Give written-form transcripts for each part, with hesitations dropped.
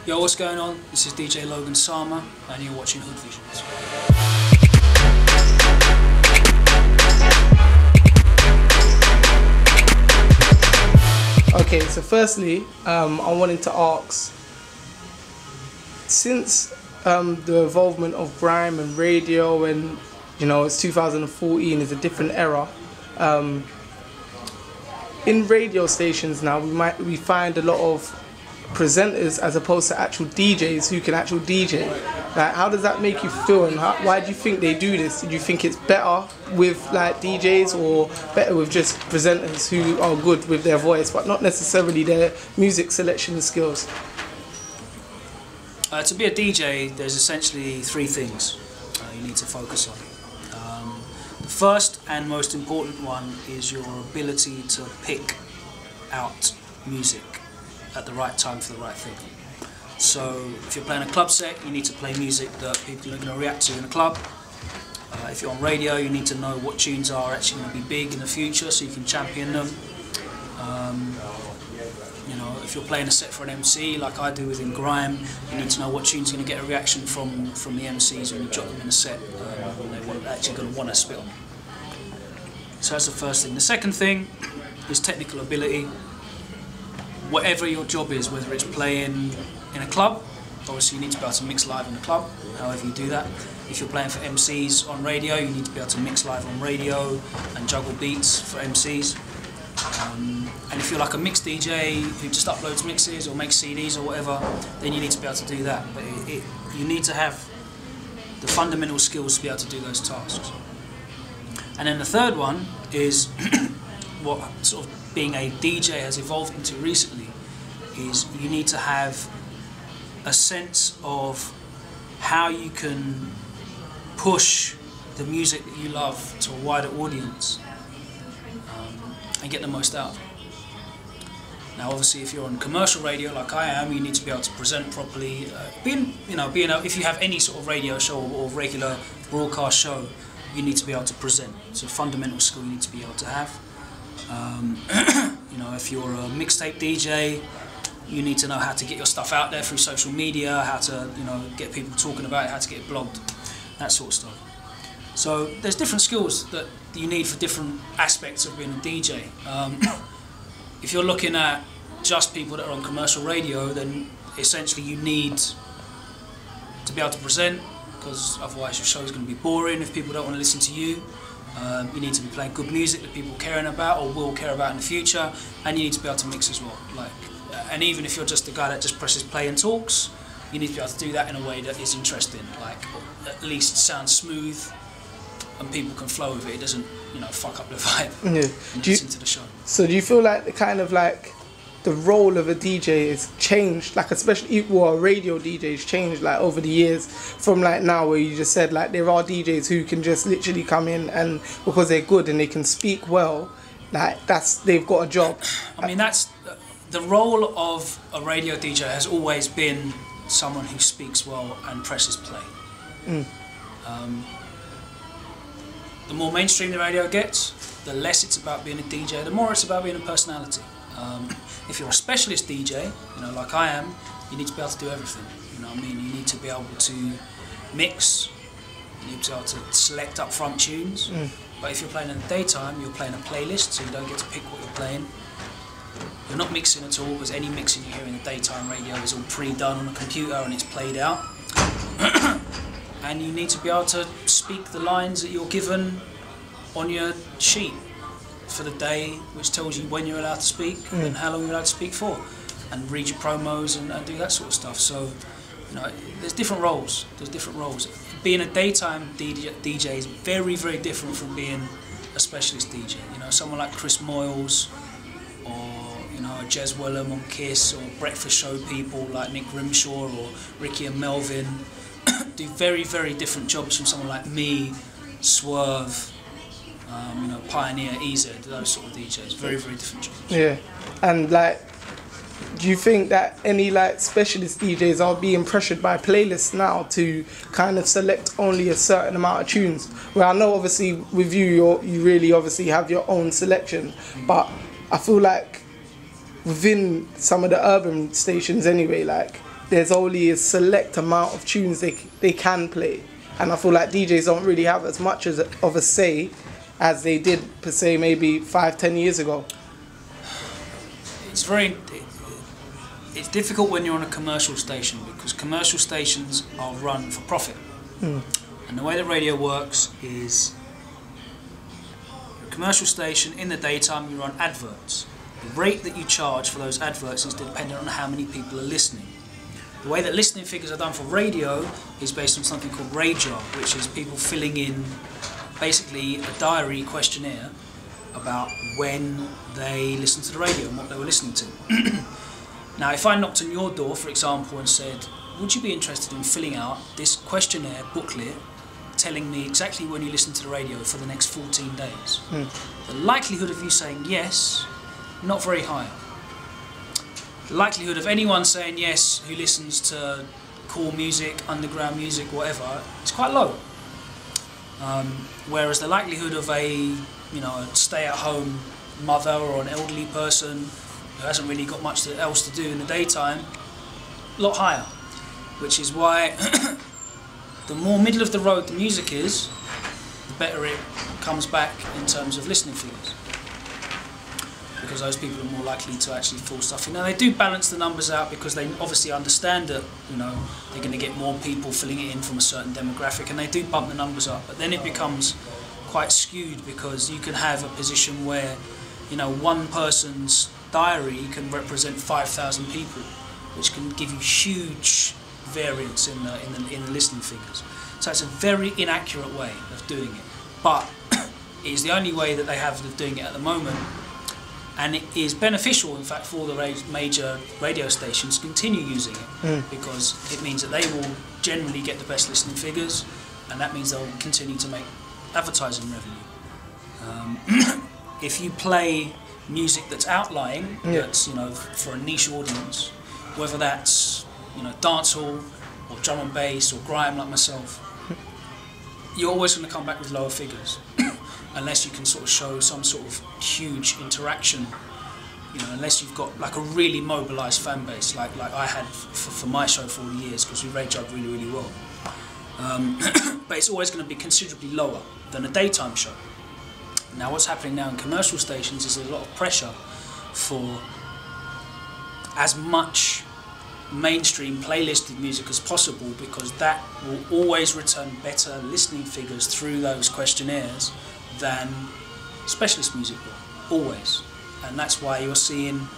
Yo, what's going on? This is DJ Logan Sama and you're watching Hood Visions. Okay, so firstly, I wanted to ask, since the involvement of grime and radio, and you know it's 2014, is a different era. In radio stations now, we find a lot of presenters as opposed to actual DJs who can actually DJ. Like, how does that make you feel, and why do you think they do this? Do you think it's better with like DJs or better with just presenters who are good with their voice but not necessarily their music selection skills? To be a DJ, there's essentially three things you need to focus on. The first and most important one is your ability to pick out music at the right time for the right thing. So if you're playing a club set, you need to play music that people are going to react to in a club. If you're on radio, you need to know what tunes are actually going to be big in the future so you can champion them. You know, if you're playing a set for an MC, like I do within grime, you need to know what tunes are going to get a reaction from the MCs when you drop them in a set, when they're actually going to want to spit on. So that's the first thing. The second thing is technical ability. Whatever your job is, whether it's playing in a club, obviously you need to be able to mix live in the club, however you do that. If you're playing for MCs on radio, you need to be able to mix live on radio and juggle beats for MCs. And if you're like a mix DJ who just uploads mixes or makes CDs or whatever, then you need to be able to do that. But you need to have the fundamental skills to be able to do those tasks. And then the third one is what sort of being a DJ has evolved into recently, is you need to have a sense of how you can push the music that you love to a wider audience and get the most out of it. Now obviously if you're on commercial radio like I am, you need to be able to present properly. If you have any sort of radio show or regular broadcast show, you need to be able to present. It's a fundamental skill you need to be able to have. You know, if you're a mixtape DJ, you need to know how to get your stuff out there through social media, how to, you know, get people talking about it, how to get it blogged, that sort of stuff. So there's different skills that you need for different aspects of being a DJ. If you're looking at just people that are on commercial radio, then essentially you need to be able to present, because otherwise your show is going to be boring if people don't want to listen to you. You need to be playing good music that people caring about or will care about in the future, and you need to be able to mix as well. And even if you're just the guy that just presses play and talks, you need to be able to do that in a way that is interesting, like at least sounds smooth and people can flow with it. It doesn't, you know, fuck up the vibe. Yeah. Listen to the show. So do you feel like the role of a DJ has changed, like especially a radio DJ has changed like over the years, from like now where you just said like there are DJs who can just literally come in and because they're good and they can speak well, like they've got a job. I mean, that's the role of a radio DJ has always been someone who speaks well and presses play. The more mainstream the radio gets, the less it's about being a DJ, the more it's about being a personality. If you're a specialist DJ, you know, like I am, you need to be able to do everything. You know what I mean? You need to be able to mix, you need to be able to select up front tunes. But if you're playing in the daytime, you're playing a playlist, so you don't get to pick what you're playing. You're not mixing at all, because any mixing you hear in the daytime radio is all pre-done on a computer and it's played out. And you need to be able to speak the lines that you're given on your sheet for the day, which tells you when you're allowed to speak and how long you're allowed to speak for, and read your promos and do that sort of stuff. So, you know, there's different roles. There's different roles. Being a daytime DJ is very, very different from being a specialist DJ. You know, someone like Chris Moyles, or you know, Jez Wellham on Kiss, or breakfast show people like Nick Grimshaw or Ricky and Melvin do very, very different jobs from someone like me, Swerve, you know, Pioneer, EZ, those sort of DJs. Very, very different jobs. Yeah, and like, do you think that any like specialist DJs are being pressured by playlists now to kind of select only a certain amount of tunes? Well, I know obviously with you, you really obviously have your own selection, but I feel like within some of the urban stations anyway, like there's only a select amount of tunes they can play, and I feel like DJs don't really have as much of a say as they did per se maybe 5-10 years ago. It's difficult when you're on a commercial station, because commercial stations are run for profit. And the way that radio works is, a commercial station, in the daytime you run adverts. The rate that you charge for those adverts is dependent on how many people are listening. The way that listening figures are done for radio is based on something called radar, which is people filling in basically a diary questionnaire about when they listened to the radio and what they were listening to. Now, if I knocked on your door, for example, and said, would you be interested in filling out this questionnaire booklet telling me exactly when you listen to the radio for the next 14 days? The likelihood of you saying yes, not very high. The likelihood of anyone saying yes who listens to core music, underground music, whatever, is quite low. Whereas the likelihood of a stay-at-home mother or an elderly person who hasn't really got much else to do in the daytime, a lot higher. Which is why the more middle of the road the music is, the better it comes back in terms of listening figures. Because those people are more likely to actually fall stuff in. Now, they do balance the numbers out because they obviously understand that they're going to get more people filling it in from a certain demographic, and they do bump the numbers up. But then it becomes quite skewed, because you can have a position where one person's diary can represent 5,000 people, which can give you huge variance in the listening figures. So it's a very inaccurate way of doing it, but it is the only way that they have of doing it at the moment. And it is beneficial, in fact, for the major radio stations to continue using it, because it means that they will generally get the best listening figures, and that means they'll continue to make advertising revenue. If you play music that's outlying, that's for a niche audience, whether that's dancehall or drum and bass or grime like myself, you're always going to come back with lower figures. Unless you can sort of show some sort of huge interaction, unless you've got like a really mobilised fan base, like I had for my show for all the years, because we radioed really, really well. But it's always going to be considerably lower than a daytime show. Now, what's happening now in commercial stations is a lot of pressure for as much mainstream playlisted music as possible, because that will always return better listening figures through those questionnaires than specialist music will, always. And that's why you're seeing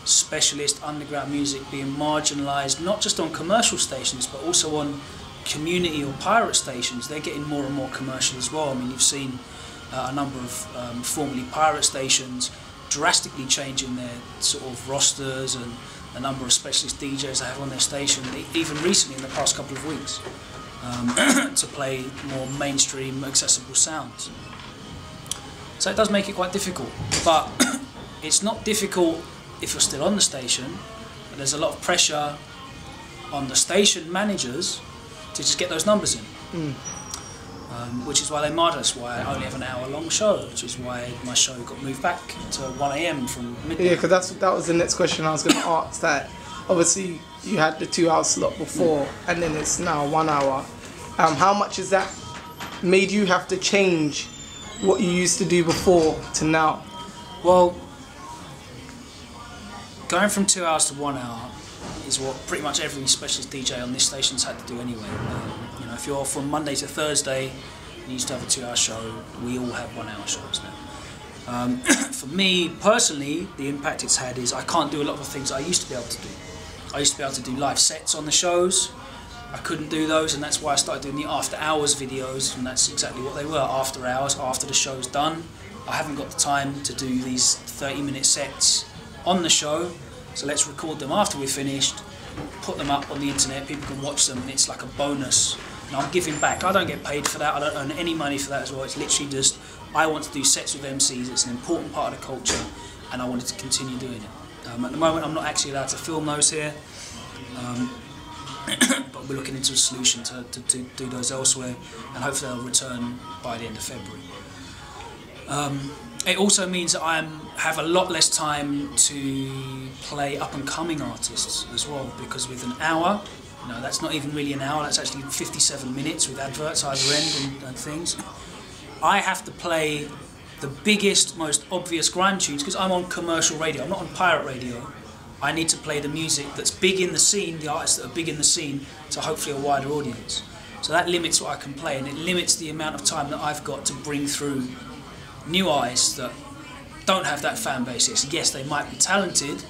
specialist underground music being marginalised, not just on commercial stations but also on community or pirate stations. They're getting more and more commercial as well. I mean, you've seen a number of formerly pirate stations drastically changing their sort of rosters and the number of specialist DJs they have on their station, even recently in the past couple of weeks, to play more mainstream accessible sounds. So it does make it quite difficult, but it's not difficult if you're still on the station. But there's a lot of pressure on the station managers to just get those numbers in, which is why they mad us, why I only have an hour-long show, which is why my show got moved back to 1 AM from midnight. Yeah, because that was the next question I was going to ask. That obviously you had the 2-hour slot before, and then it's now 1 hour. How much has that made you have to change what you used to do before to now? Well, going from 2 hours to 1 hour is what pretty much every specialist DJ on this station's had to do anyway. If you're from Monday to Thursday, you used to have a 2-hour show. We all have 1 hour shows now. For me personally, the impact it's had is I can't do a lot of the things I used to be able to do. I used to be able to do live sets on the shows. I couldn't do those, and that's why I started doing the after hours videos, and that's exactly what they were, after hours, after the show's done. I haven't got the time to do these 30-minute sets on the show, so let's record them after we're finished, put them up on the internet, people can watch them, and it's like a bonus. And I'm giving back. I don't get paid for that, I don't earn any money for that as well. It's literally just, I want to do sets with MCs, it's an important part of the culture, and I wanted to continue doing it. At the moment I'm not actually allowed to film those here, but we're looking into a solution to do those elsewhere, and hopefully they'll return by the end of February. it also means that I have a lot less time to play up-and-coming artists as well, because with an hour, you know, that's not even really an hour, that's actually 57 minutes with adverts either end and things. I have to play the biggest, most obvious grime tunes, because I'm on commercial radio, I'm not on pirate radio. I need to play the music that's big in the scene, the artists that are big in the scene, to hopefully a wider audience. So that limits what I can play, and it limits the amount of time that I've got to bring through new artists that don't have that fan base. Yes, they might be talented,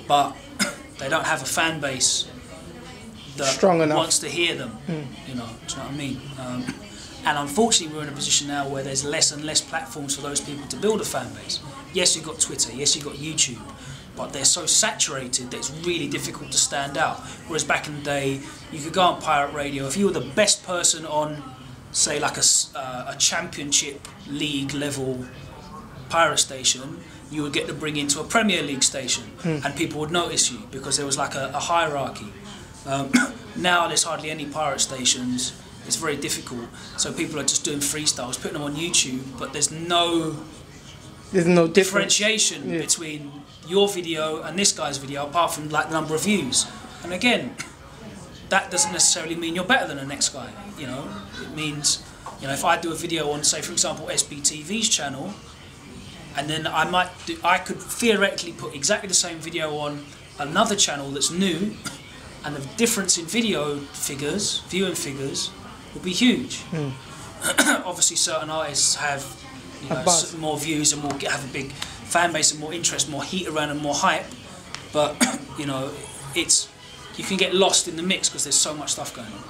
but they don't have a fan base that strong enough wants to hear them. You know, do you know what I mean? And unfortunately, we're in a position now where there's less and less platforms for those people to build a fan base. Yes, you've got Twitter, yes, you've got YouTube, but they're so saturated that it's really difficult to stand out. Whereas back in the day, you could go on pirate radio. If you were the best person on, say, like a championship league level pirate station, you would get to bring into a Premier League station, and people would notice you because there was like a hierarchy. Now there's hardly any pirate stations. It's very difficult. So people are just doing freestyles, putting them on YouTube, but there's no differentiation between your video and this guy's video, apart from like the number of views. And again, that doesn't necessarily mean you're better than the next guy. You know, it means, you know, if I do a video on, say, for example, SBTV's channel, and then I could theoretically put exactly the same video on another channel that's new, and the difference in video figures, viewing figures, will be huge. Obviously, certain artists have, you know, more views and have a big fan base and more interest, more heat around and more hype. But you know, you can get lost in the mix because there's so much stuff going on.